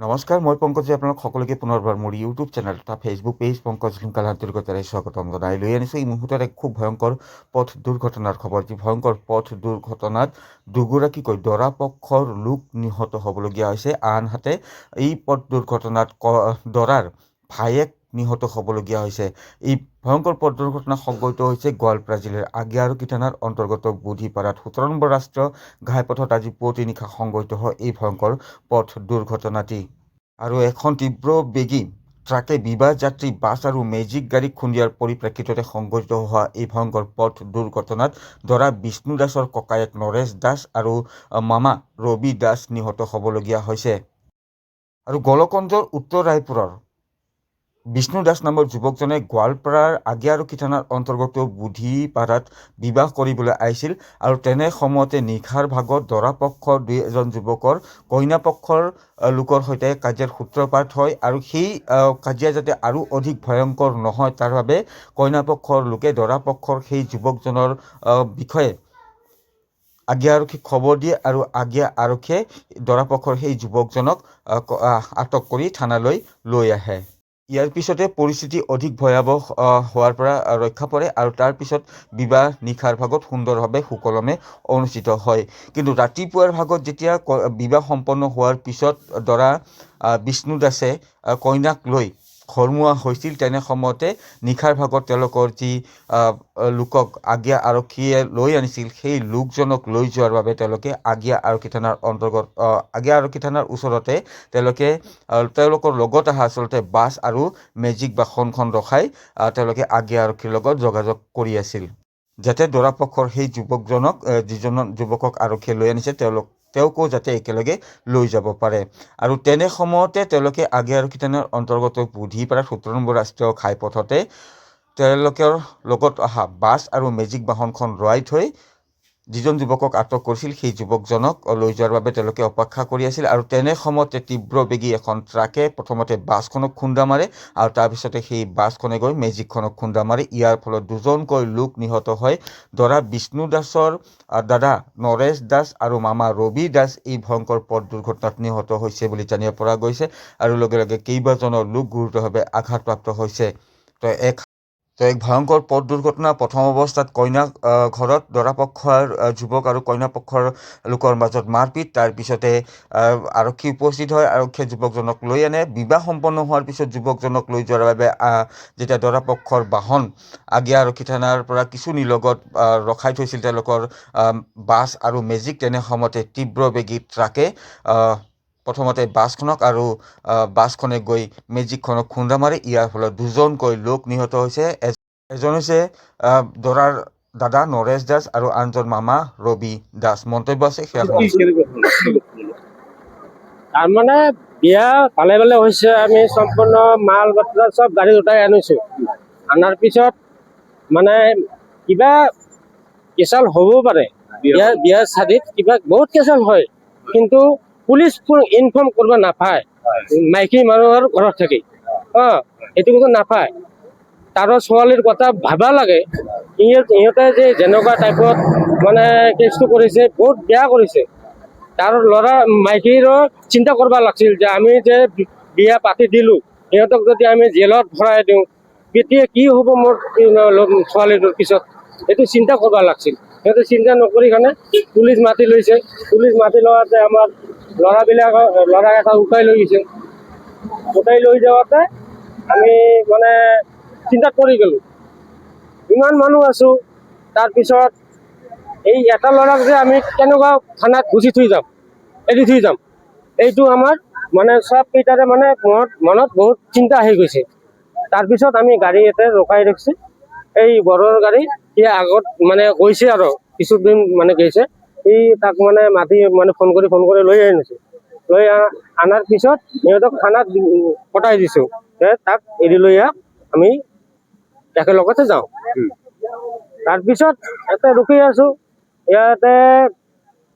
নমস্কাৰ, মই পংকজে আপোনালোক সকলোকে পুনৰবাৰ মোৰ ইউটিউব চেনেল তথা ফেচবুক পেজ পংকজ লিংকাল আন্তৰিকতাৰে স্বাগতম জনাই লৈ আনিছোঁ এই মুহূৰ্তত এক খুব ভয়ংকৰ পথ দুৰ্ঘটনাৰ খবৰ। যি ভয়ংকৰ পথ দুৰ্ঘটনাত দুগৰাকীকৈ দৰা পক্ষৰ লোক নিহত হ'বলগীয়া হৈছে। আনহাতে এই পথ দুৰ্ঘটনাত দৰাৰ ভায়েক নিহত হ'বলগীয়া হৈছে। এই ভয়ংকৰ পথ দুৰ্ঘটনা সংঘটিত হৈছে গোৱালপাৰা জিলাৰ আগিয়াৰকী থানাৰ অন্তৰ্গত বুধিপাৰাত ১৭ নম্বৰ ৰাষ্ট্ৰীয় ঘাইপথত আজি পুৱতি নিশা সংঘটিত হয় এই ভয়ংকৰ পথ দুৰ্ঘটনাটি। আৰু এখন তীব্ৰ বেগী ট্ৰাকে বিবাহ যাত্ৰী বাছ আৰু মেজিক গাড়ীক খুন্দিয়াৰ পৰিপ্ৰেক্ষিততে সংঘটিত হোৱা এই ভয়ংকৰ পথ দুৰ্ঘটনাত দৰা বিষ্ণু দাসৰ ককায়েক নৰেশ দাস আৰু মামা ৰবি দাস নিহত হ'বলগীয়া হৈছে। আৰু গোলকগঞ্জৰ উত্তৰ ৰায়পুৰৰ বিষ্ণু দাস নামৰ যুৱকজনে গোৱালপাৰাৰ আগিয়াৰকী থানাৰ অন্তৰ্গত বুধিপাৰাত বিবাহ কৰিবলৈ আহিছিল আৰু তেনে সময়তে নিশাৰ ভাগত দৰা পক্ষৰ দুই এজন যুৱকৰ কইনা পক্ষৰ লোকৰ সৈতে কাজিয়াৰ সূত্ৰপাত হয় আৰু সেই কাজিয়া যাতে আৰু অধিক ভয়ংকৰ নহয় তাৰ বাবে কইনা পক্ষৰ লোকে দৰা পক্ষৰ সেই যুৱকজনৰ বিষয়ে আগিয়া আৰক্ষীক খবৰ দিয়ে আৰু আগিয়া আৰক্ষীয়ে দৰা পক্ষৰ সেই যুৱকজনক আটক কৰি থানালৈ লৈ আহে। ইয়াৰ পিছতে পৰিস্থিতি অধিক ভয়াৱহ হোৱাৰ পৰা ৰক্ষা পৰে আৰু তাৰ পিছত বিবাহ নিশাৰ ভাগত সুন্দৰভাৱে সুকলমে অনুষ্ঠিত হয়। কিন্তু ৰাতিপুৱাৰ ভাগত যেতিয়া বিবাহ সম্পন্ন হোৱাৰ পিছত দৰা বিষ্ণু দাসে কইনাক লৈ ঘৰমুৱা হৈছিল, তেনে সময়তে নিশাৰ ভাগত তেওঁলোকৰ যি লোকক আগিয়া আৰক্ষীয়ে লৈ আনিছিল সেই লোকজনক লৈ যোৱাৰ বাবে তেওঁলোকে আগিয়া আৰক্ষী থানাৰ অন্তৰ্গত আগিয়া আৰক্ষী থানাৰ ওচৰতে তেওঁলোকৰ লগত অহা আচলতে বাছ আৰু মেজিক বাহনখন ৰখাই তেওঁলোকে আগিয়া আৰক্ষীৰ লগত যোগাযোগ কৰি আছিল যাতে দৰা পক্ষৰ সেই যুৱকজনক যিজন যুৱকক আৰক্ষীয়ে লৈ আনিছে তেওঁকো যাতে একেলগে লৈ যাব পাৰে। আৰু তেনে সময়তে তেওঁলোকে আগিয়া আৰক্ষী থানাৰ অন্তৰ্গত বুধিপাৰা ১৭ নম্বৰ ৰাষ্ট্ৰীয় ঘাইপথতে তেওঁলোকৰ লগত অহা বাছ আৰু মেজিক বাহনখন ৰৱাই থৈ যিজন যুৱকক আটক কৰিছিল সেই যুৱকজনক লৈ যোৱাৰ বাবে তেওঁলোকে অপেক্ষা কৰি আছিল। আৰু তেনে সময়তে তীব্ৰ বেগী এখন ট্ৰাকে প্ৰথমতে বাছখনক খুন্দা মাৰে আৰু তাৰপিছতে সেই বাছখনে গৈ মেজিকখনক খুন্দা মাৰে। ইয়াৰ ফলত দুজনকৈ লোক নিহত হয়। দৰা বিষ্ণু দাসৰ দাদা নৰেশ দাস আৰু মামা ৰবি দাস এই ভয়ংকৰ পথ দুৰ্ঘটনাত নিহত হৈছে বুলি জানিব পৰা গৈছে আৰু লগে লগে কেইবাজনৰ লোক গুৰুতৰভাৱে আঘাতপ্ৰাপ্ত হৈছে। এক ভয়ংকৰ পথ দুৰ্ঘটনা। প্ৰথম অৱস্থাত কইনা ঘৰত দৰা পক্ষৰ যুৱক আৰু কইনা পক্ষৰ লোকৰ মাজত মাৰপিট, তাৰপিছতে আৰক্ষী উপস্থিত হয়, আৰক্ষীয়ে যুৱকজনক লৈ আনে। বিবাহ সম্পন্ন হোৱাৰ পিছত যুৱকজনক লৈ যোৱাৰ বাবে যেতিয়া দৰা পক্ষৰ বাহন আগিয়া আৰক্ষী থানাৰ পৰা কিছু নিলগত ৰখাই থৈছিল তেওঁলোকৰ বাছ আৰু মেজিক, তেনে সময়তে তীব্ৰ বেগী ট্ৰাকে প্ৰথমতে বাছখনক আৰু বাছখনে গৈ মেজিকখনক খুন্দা মাৰে। ইয়াৰ ফলত দুজনকৈ লোক নিহত হৈছে। এজন হৈছে দৰাৰ দাদা নৰেশ দাস আৰু আনজন মামা ৰবি দাস। মন্তব্য আছে সেয়া তাৰমানে বিয়া ভালে ভালে হৈছে। আমি সম্পূৰ্ণ মাল বাতৰা চব গাড়ী উঠাই আনিছোঁ। আনাৰ পিছত মানে কিবা কেঁচাল হ'বও পাৰে, বিয়া শাদীত কিবা বহুত কেঁচাল হয়, কিন্তু পুলিচ ইনফৰ্ম কৰিব নাপায় মাইকী মানুহৰ ঘৰত থাকি এইটো কিন্তু নাপায়। তাৰো ছোৱালীৰ কথা ভাবা লাগে। সিহঁতে যে যেনেকুৱা টাইপত মানে কেছটো কৰিছে বহুত বেয়া কৰিছে। তাৰ ল'ৰা মাইকীৰো চিন্তা কৰিব লাগিছিল যে আমি যে বিয়া পাতি দিলোঁ, সিহঁতক যদি আমি জেলত ভৰাই দিওঁ তেতিয়া কি হ'ব মোৰ ছোৱালীটোৰ পিছত, এইটো চিন্তা কৰিব লাগিছিল। সিহঁতে চিন্তা নকৰি কাৰণে পুলিচ মাতি লৈছে। পুলিচ মাতি লোৱাতে আমাৰ ল'ৰা এটা উঠাই লৈ গৈছে। উঠাই লৈ যাওঁতে আমি মানে চিন্তাত পৰি গ'লোঁ, ইমান মানুহ আছোঁ। তাৰপিছত এই এটা ল'ৰাক যে আমি কেনেকুৱা থানাত গুচি এৰি থৈ যাম, এইটো আমাৰ মানে চব কেইটাৰে মানে মনত বহুত চিন্তা আহি গৈছে। তাৰপিছত আমি গাড়ী এটা ৰখাই ৰাখিছোঁ, এই বৰৰ গাড়ী। সি আগত মানে গৈছে আৰু কিছুদিন মানে গৈছে, সি তাক মানে মাতি মানে ফোন কৰি লৈ আনিছোঁ। লৈ অনাৰ পিছত সিহঁতক থানাত পঠাই দিছোঁ যে তাক এৰি লৈ আমি একেলগতে যাওঁ। তাৰপিছত ইয়াতে ৰখি আছোঁ। ইয়াতে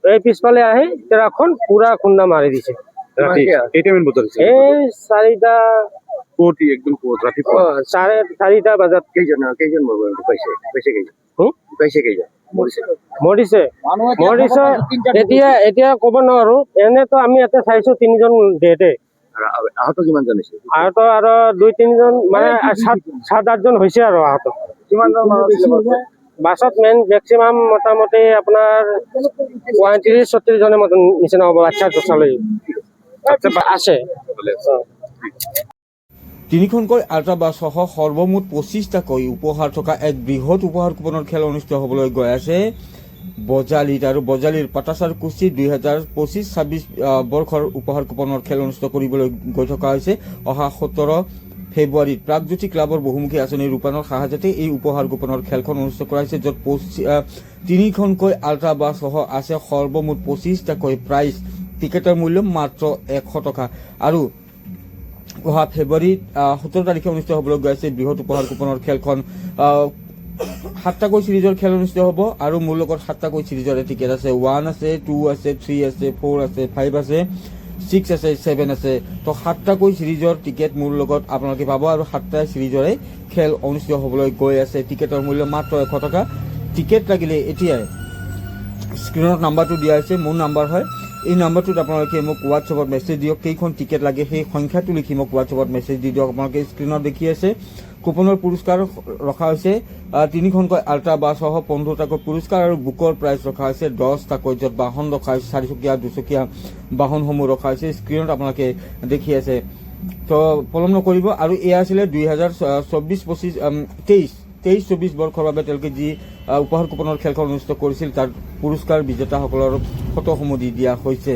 এই পিছফালে আহি ট্ৰাকখন পুৰা খুন্দা মাৰি দিছে। এই 4টা একদম ৰাতিপুৱা 4:30 বজাত। কেইজন মৰিছে এতিয়া ক'ব নোৱাৰো। এনেতো আমি ইয়াতে চাইছো 3জন ডেথে, আহত কিমানজন হৈছে? আহত আৰু 2-3জন মানে 7-8জন হৈছে আৰু আহত। কিমানজন মানুহ আছিলে বাছত? বাছত মেক্সিমাম মোটামুটি আপোনাৰ 35-36 জনেৰ মতন নিচে হবো। আচ্ছা চালু আছে। তিনিখনকৈ আল্ট্ৰা বাছসহ সৰ্বমুঠ 25টাকৈ উপহাৰ থকা এক বৃহৎ উপহাৰ কুপনৰ খেল অনুষ্ঠিত হ'বলৈ গৈ আছে বজালিত। আৰু বজালিৰ পাটাচাৰ কুস্তি 2025-26 বৰ্ষৰ উপহাৰ কুপনৰ খেল অনুষ্ঠিত কৰিবলৈ গৈ থকা হৈছে অহা 17 ফেব্ৰুৱাৰীত। প্ৰাগজ্যোতি ক্লাবৰ বহুমুখী আঁচনি ৰূপায়ণৰ সাহায্যতে এই উপহাৰ গোপনৰ খেলখন অনুষ্ঠিত কৰা হৈছে, য'ত 3খনকৈ আল্ট্ৰা বাছসহ আছে সৰ্বমুঠ 25টাকৈ প্ৰাইজ। টিকেটৰ মূল্য মাত্ৰ 100 টকা। আৰু অহা ফেব্ৰুৱাৰীত 17 তাৰিখে অনুষ্ঠিত হ'বলৈ গৈ আছে বৃহৎ উপহাৰ কুপনৰ খেলখন। 7টাকৈ চিৰিজৰ খেল অনুষ্ঠিত হ'ব আৰু মোৰ লগত 7টাকৈ চিৰিজৰে টিকেট আছে। 1 আছে, 2 আছে, 3 আছে, 4 আছে, 5 আছে, 6 আছে, 7 আছে। তো 7টাকৈ চিৰিজৰ টিকেট মোৰ লগত আপোনালোকে পাব আৰু 7টা চিৰিজৰে খেল অনুষ্ঠিত হ'বলৈ গৈ আছে। টিকেটৰ মূল্য মাত্ৰ 100 টকা। টিকেট লাগিলে এতিয়াই স্ক্ৰীণত নাম্বাৰটো দিয়া হৈছে, মোৰ নাম্বাৰ হয়। এই নাম্বাৰটোত আপোনালোকে মোক হোৱাটছএপত মেছেজ দিয়ক, কেইখন টিকেট লাগে সেই সংখ্যাটো লিখি মোক হোৱাটছএপত মেছেজ দি দিয়ক। আপোনালোকে স্ক্ৰীণত দেখি আছে কুপনৰ পুৰস্কাৰ ৰখা হৈছে 3খনকৈ আল্ট্ৰা বাছসহ 15টাকৈ পুৰস্কাৰ আৰু বুকৰ প্ৰাইজ ৰখা হৈছে 10টাকৈ, য'ত বাহন ৰখা হৈছে 4চকীয়া 2চকীয়া বাহনসমূহ ৰখা হৈছে। স্ক্ৰীণত আপোনালোকে দেখি আছে। তো পলম নকৰিব। আৰু এয়া আছিলে 2024 বৰ্ষৰ বাবে তেওঁলোকে যি উপহাৰ কুপনৰ খেলখন অনুষ্ঠিত কৰিছিল তাৰ পুৰস্কাৰ বিজেতাসকলৰ ফটোসমূহ দি দিয়া হৈছে।